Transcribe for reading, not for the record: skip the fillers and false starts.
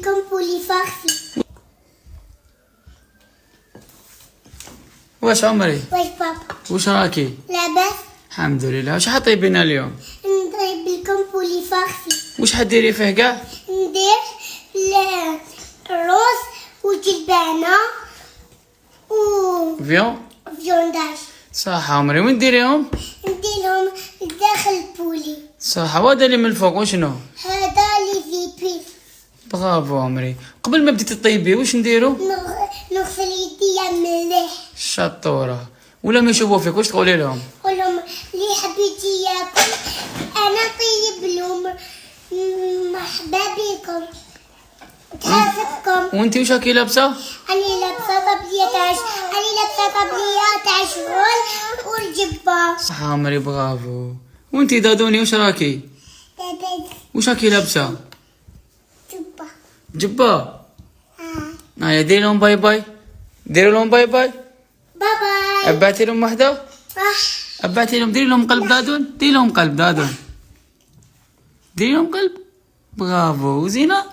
لكم بولي فارسي. واش عمري؟ واش بابا؟ واش راكي؟ لاباس؟ الحمد لله. واش حطيبي لنا اليوم؟ نضرب لكم بولي فارسي. واش حديري فيه كاع؟ ندير الروز وجبانة و فيون فيونداج. صح عمري. وين ديريهم؟ نديرهم داخل البولي. صح. وهذا اللي من الفوق وشنو؟ هذا لي زيبي. برافو عمري. قبل ما بديتي تطيبي واش نديرو؟ نغسل يديا مليح. شطورة. ولا ما يشوفوا فيك واش تقولي لهم؟ قولهم اللي حبيتي ياكل انا طيب لهم. مرحبا بكم. تحاسبكم. وانتي واش راكي لابسه؟ أنا لابسة طبلية تاع شغل والجبة. صح عمري. برافو. وانتي دادوني واش راكي؟ واش راكي لابسه؟ جبة. جبه. هيا ديري لهم باي باي. ديري لهم باي باي. باي. ابعتي لهم وحده. ابعتي لهم. ديري لهم قلب دادون. ديري لهم قلب دادون. ديري لهم قلب. برافو. وزينه.